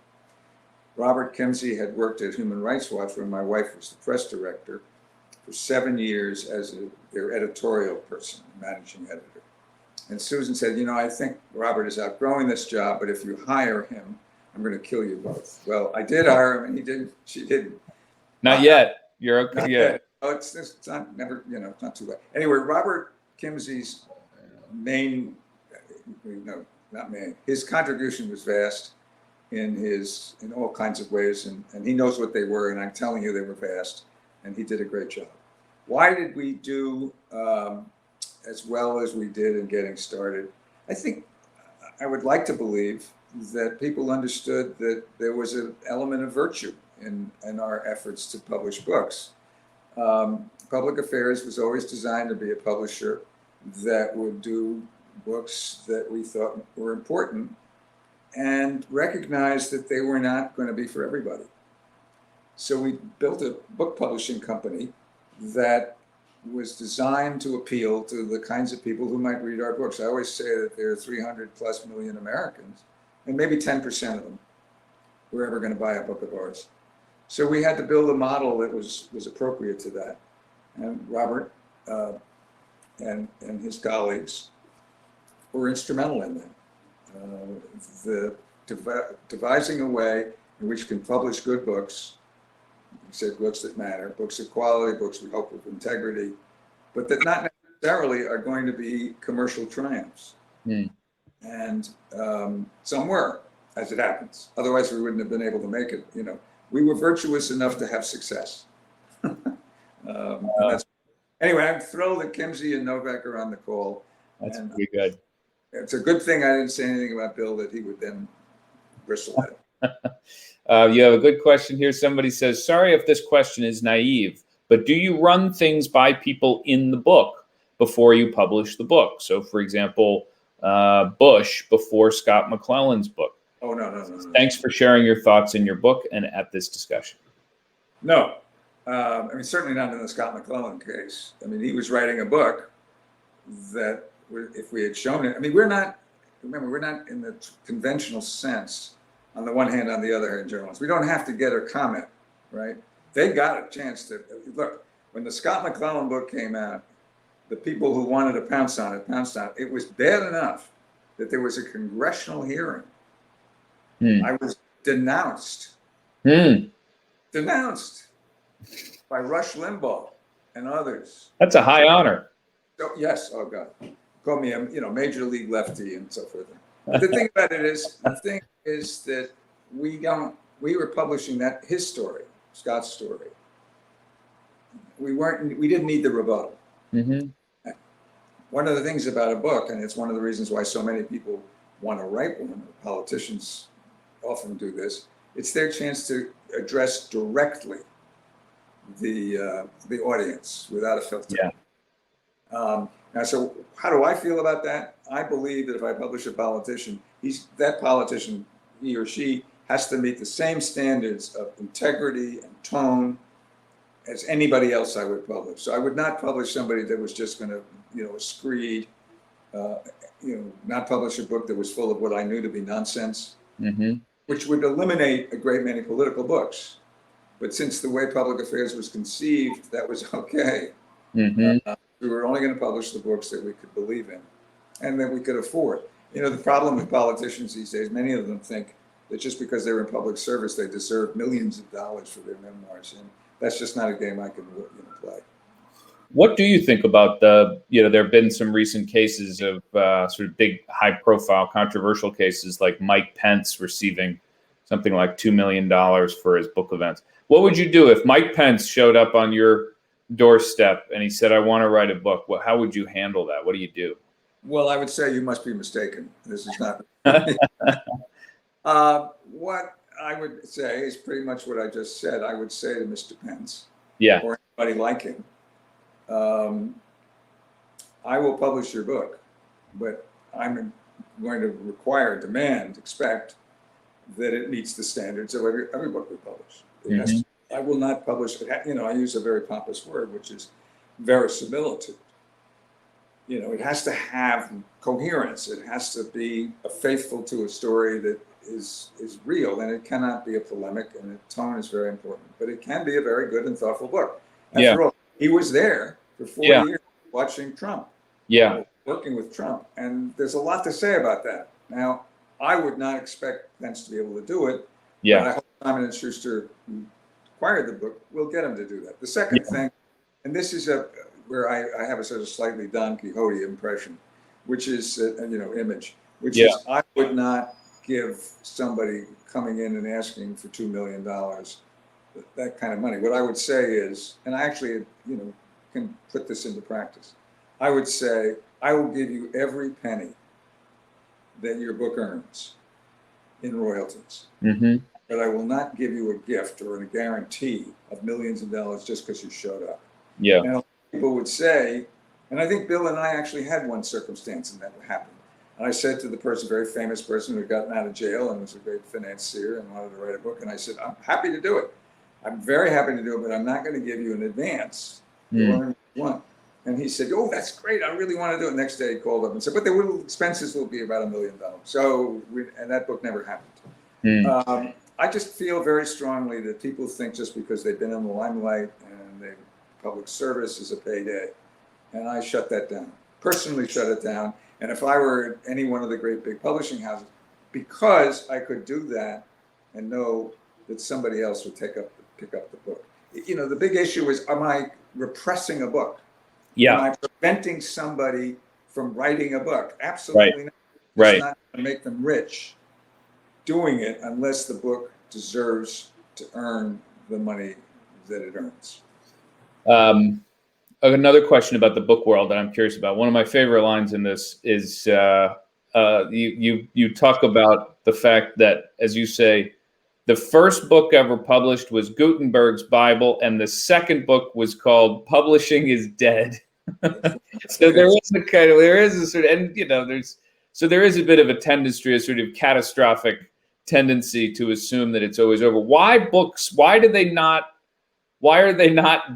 Robert Kimsey had worked at Human Rights Watch, where my wife was the press director, for 7 years as their editorial person, managing editor. And Susan said, you know, I think Robert is outgrowing this job, but if you hire him, I'm going to kill you both. Well, I did hire him, and he didn't. She didn't. Not yet. You're okay. Not yet. Oh, it's not never. You know, it's not too late. Anyway, Robert Kimsey's his contribution was vast in all kinds of ways, and he knows what they were, and I'm telling you, they were vast, and he did a great job. Why did we do as well as we did in getting started? I think I would like to believe that people understood that there was an element of virtue in our efforts to publish books. PublicAffairs was always designed to be a publisher, that would do books that we thought were important and recognize that they were not going to be for everybody. So we built a book publishing company that was designed to appeal to the kinds of people who might read our books. I always say that there are 300 plus million Americans, and maybe 10% of them were ever going to buy a book of ours. So we had to build a model that was appropriate to that. And Robert and his colleagues were instrumental in that. Devising a way in which you can publish good books, you said books that matter, books of quality, books we hope with integrity, but that not necessarily are going to be commercial triumphs. And some were, as it happens. Otherwise, we wouldn't have been able to make it. You know, we were virtuous enough to have success. Anyway, I'm thrilled that Kimsey and Novak are on the call. That's pretty good. It's a good thing I didn't say anything about Bill that he would then bristle at it. You have a good question here. Somebody says, sorry if this question is naive, but do you run things by people in the book before you publish the book? So, for example, Bush before Scott McClellan's book. Oh, no. Thanks for sharing your thoughts in your book and at this discussion. No. I mean, certainly not in the Scott McClellan case. I mean, he was writing a book that if we had shown it, I mean, we're not in the conventional sense, on the one hand, on the other hand, journalists. We don't have to get a comment, right? They got a chance to, look, when the Scott McClellan book came out, the people who wanted to pounce on it, pounced on it. It was bad enough that there was a congressional hearing. I was denounced by Rush Limbaugh and others. That's a high honor. So, yes, oh God, call me a major league lefty and so forth. But the thing about it is, that we were publishing his story, Scott's story. We didn't need the rebuttal. One of the things about a book, and it's one of the reasons why so many people want to write one, politicians often do this, it's their chance to address directly the audience without a filter. Now, so how do I feel about that? I believe that if I publish a politician, that politician, he or she, has to meet the same standards of integrity and tone as anybody else I would publish. So I would not publish somebody that was just going to, a screed, not publish a book that was full of what I knew to be nonsense, which would eliminate a great many political books. But since the way Public Affairs was conceived, that was okay. We were only going to publish the books that we could believe in and that we could afford. The problem with politicians these days, many of them think that just because they're in public service, they deserve millions of dollars for their memoirs. And that's just not a game I can play. What do you think about there have been some recent cases of sort of big, high profile, controversial cases like Mike Pence receiving something like $2 million for his book events. What would you do if Mike Pence showed up on your doorstep and he said, I want to write a book? How would you handle that? What do you do? Well, I would say you must be mistaken. This is not. What I would say is pretty much what I just said. I would say to Mr. Pence, or anybody like him, I will publish your book, but I'm going to expect that it meets the standards of every book we publish. I will not publish, I use a very pompous word, which is verisimilitude. It has to have coherence. It has to be faithful to a story that is real, and it cannot be a polemic, and the tone is very important. But it can be a very good and thoughtful book. After all, he was there for 4 years watching Trump, working with Trump, and there's a lot to say about that. Now, I would not expect Pence to be able to do it. But I hope Simon & Schuster, who acquired the book, will get him to do that. The second thing, and this is where I have a sort of slightly Don Quixote impression, which is image, which is I would not give somebody coming in and asking for $2 million that kind of money. What I would say is, and I actually can put this into practice, I would say I will give you every penny that your book earns in royalties. But I will not give you a gift or a guarantee of millions of dollars just because you showed up. And people would say, And I think Bill and I actually had one circumstance and that happened. And I said to the person, very famous person who had gotten out of jail and was a great financier and wanted to write a book, and I said, I'm happy to do it. I'm very happy to do it, but I'm not going to give you an advance. You learn what you want. And he said, oh, that's great. I really want to do it. Next day he called up and said, but the expenses will be about $1 million. So, and that book never happened. I just feel very strongly that people think just because they've been in the limelight and they public service is a payday. And I shut that down, personally shut it down. And if I were at any one of the great big publishing houses, because I could do that and know that somebody else would pick up the book. You know, the big issue is, am I repressing a book? Yeah. Am I preventing somebody from writing a book? Absolutely not. Right. It's not going to make them rich doing it unless the book deserves to earn the money that it earns. Another question about the book world that I'm curious about. One of my favorite lines in this is you talk about the fact that, as you say, the first book ever published was Gutenberg's Bible, and the second book was called "Publishing is Dead." So there is a bit of a tendency, a sort of catastrophic tendency to assume that it's always over. Why books? Why are they not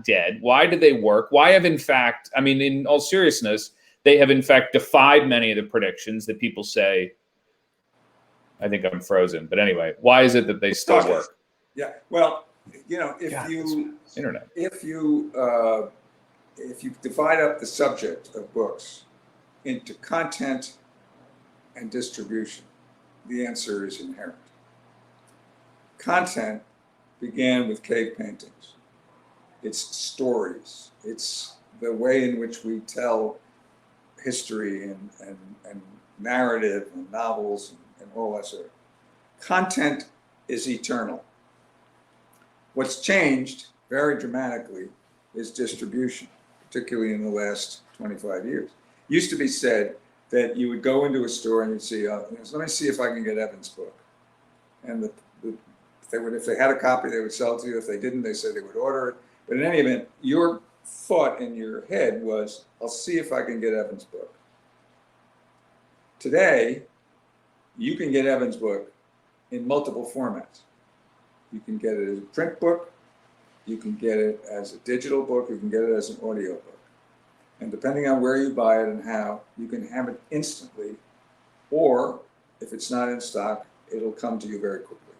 dead? Why do they work? Why have, in fact, I mean, in all seriousness, they have in fact defied many of the predictions that people say. I think I'm frozen, but anyway, why is it that they still work? Yeah, well, you know, if you divide up the subject of books into content and distribution, the answer is inherent. Content began with cave paintings. It's stories. It's the way in which we tell history and narrative and novels and all that sort of. Content is eternal. What's changed very dramatically is distribution, particularly in the last 25 years. It used to be said that you would go into a store and you'd see, let me see if I can get Evan's book. And if they had a copy, they would sell it to you. If they didn't, they said they would order it. But in any event, your thought in your head was, I'll see if I can get Evan's book. Today, you can get Evan's book in multiple formats. You can get it as a print book, you can get it as a digital book, you can get it as an audio book. And depending on where you buy it and how, you can have it instantly, or if it's not in stock, it'll come to you very quickly.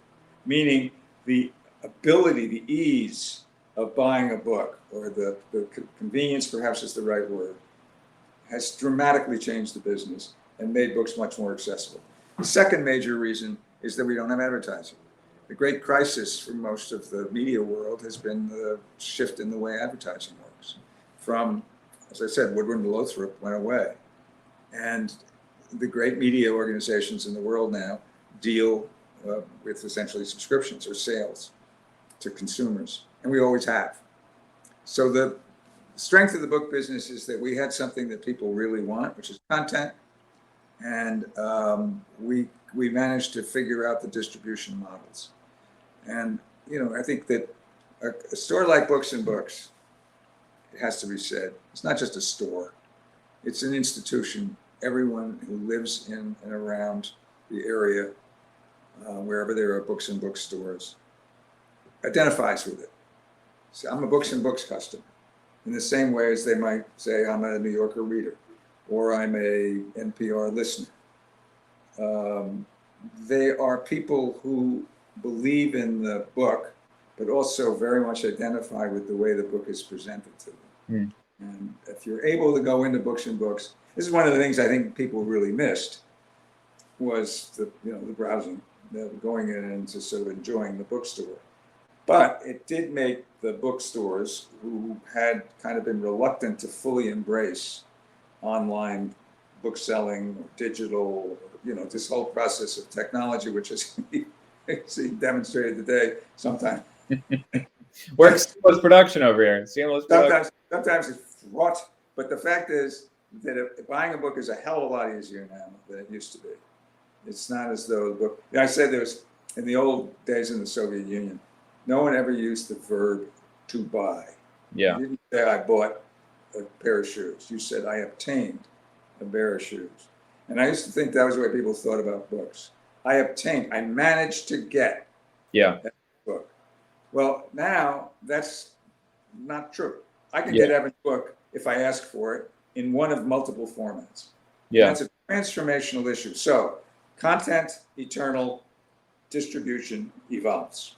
Meaning the ability, the ease of buying a book, or the convenience perhaps is the right word, has dramatically changed the business and made books much more accessible. The second major reason is that we don't have advertising. The great crisis for most of the media world has been the shift in the way advertising works. From, as I said, Woodward and Lothrop went away. And the great media organizations in the world now deal with essentially subscriptions or sales to consumers. And we always have. So the strength of the book business is that we had something that people really want, which is content. And we managed to figure out the distribution models. And, you know, I think that a store like Books and Books, it has to be said, it's not just a store, it's an institution. Everyone who lives in and around the area, wherever there are Books and Bookstores, identifies with it. So I'm a Books and Books customer, in the same way as they might say I'm a New Yorker reader, or I'm a NPR listener. They are people who believe in the book, but also very much identify with the way the book is presented to them. And if you're able to go into Books and Books, this is one of the things I think people really missed, was the browsing, going in and just sort of enjoying the bookstore. But it did make the bookstores, who had kind of been reluctant to fully embrace online bookselling or digital, this whole process of technology, which is demonstrated today sometimes. We're seamless production over here. Seamless production. Sometimes it's fraught, but the fact is that buying a book is a hell of a lot easier now than it used to be. It's not as though the book, I said there was, in the old days in the Soviet Union, no one ever used the verb to buy. Yeah. You didn't say I bought a pair of shoes. You said, I obtained a pair of shoes. And I used to think that was the way people thought about books. I managed to get that book. Well, now that's not true. I can get Evan's book if I ask for it in one of multiple formats. Yeah. That's a transformational issue. So content, eternal, distribution evolves.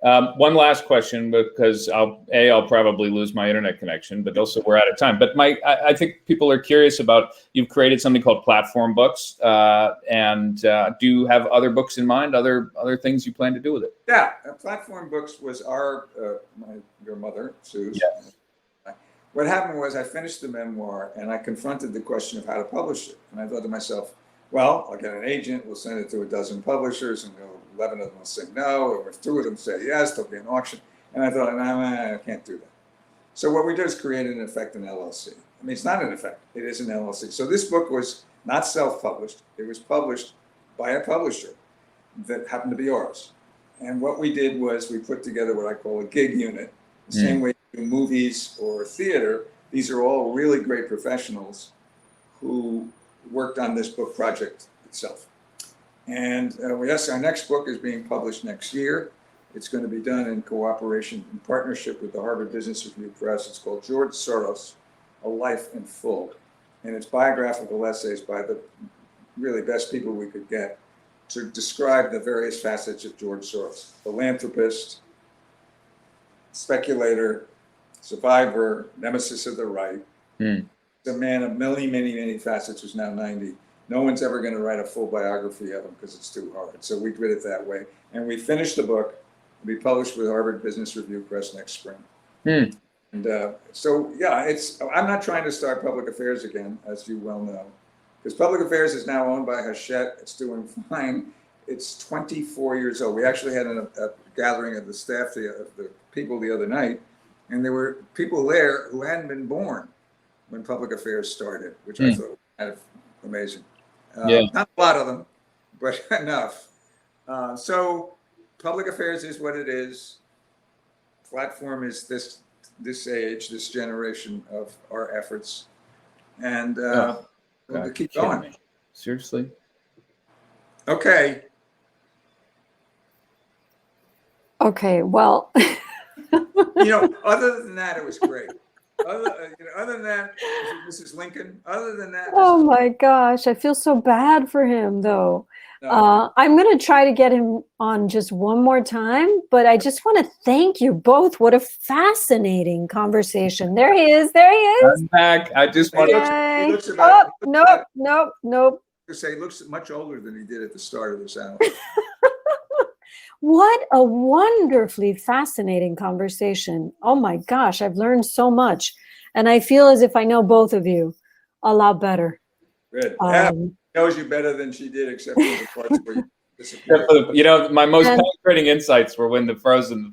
One last question, because I'll probably lose my internet connection, but also we're out of time. But I think people are curious about, you've created something called Platform Books, and do you have other books in mind, other things you plan to do with it? Yeah, Platform Books was your mother, Sue's. Yes. What happened was I finished the memoir and I confronted the question of how to publish it. And I thought to myself, well, I'll get an agent, we'll send it to a dozen publishers, and 11 of them will say no, or if 2 of them say yes, there'll be an auction. And I thought, I can't do that. So what we did is create, in effect, an LLC. I mean, it's not an effect, it is an LLC. So this book was not self-published, it was published by a publisher that happened to be ours. And what we did was we put together what I call a gig unit, the same way you do movies or theater. These are all really great professionals who worked on this book project itself. And yes, our next book is being published next year. It's going to be done in cooperation, in partnership with the Harvard Business Review Press. It's called George Soros, A Life in Full. And it's biographical essays by the really best people we could get to describe the various facets of George Soros: philanthropist, speculator, survivor, nemesis of the right. A man of many, many, many facets, who's now 90. No one's ever going to write a full biography of him because it's too hard. So we did it that way. And we finished the book. It'll be published with Harvard Business Review Press next spring. And so, yeah, I'm not trying to start Public Affairs again, as you well know, because Public Affairs is now owned by Hachette. It's doing fine. It's 24 years old. We actually had a gathering of the staff, of the people the other night, and there were people there who hadn't been born when Public Affairs started, which I thought was kind of amazing. Not a lot of them, but enough. So Public Affairs is what it is. Platform is this age, this generation of our efforts. And we'll keep going. Seriously? Okay. Okay, well. Other than that, it was great. Other than that, Mrs. Lincoln, other than that. Oh my gosh, I feel so bad for him though. No. I'm going to try to get him on just one more time, but I just want to thank you both. What a fascinating conversation. There he is. I'm back. I just want He looks about, Nope. He looks much older than he did at the start of this hour. What a wonderfully fascinating conversation. Oh my gosh, I've learned so much. And I feel as if I know both of you a lot better. Good. Knows you better than she did, except for the parts where you disappeared. My most penetrating insights were when the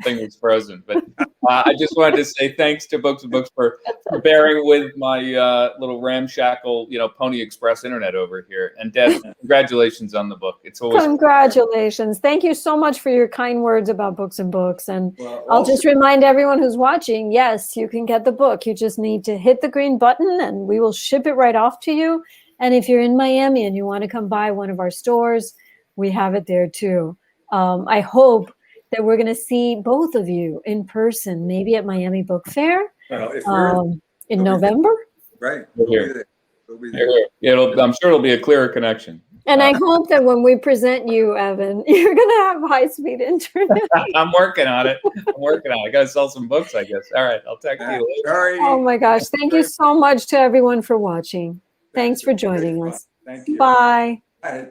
thing was frozen. But I just wanted to say thanks to Books and Books for bearing with my little ramshackle, Pony Express internet over here. And Deb, congratulations on the book. It's always congratulations. Thank you so much for your kind words about Books and Books. And Well, I'll just remind everyone who's watching, yes, you can get the book. You just need to hit the green button and we will ship it right off to you. And if you're in Miami and you want to come by one of our stores, we have it there too. I hope that we're going to see both of you in person, maybe at Miami Book Fair in November. Right. We'll be there. I'm sure it'll be a clearer connection. And I hope that when we present you, Evan, you're going to have high-speed internet. I'm working on it. I got to sell some books, I guess. All right. I'll text you later. Sorry. Oh my gosh. Thank you so much to everyone for watching. Thanks for joining us. Thank you. Bye. Bye.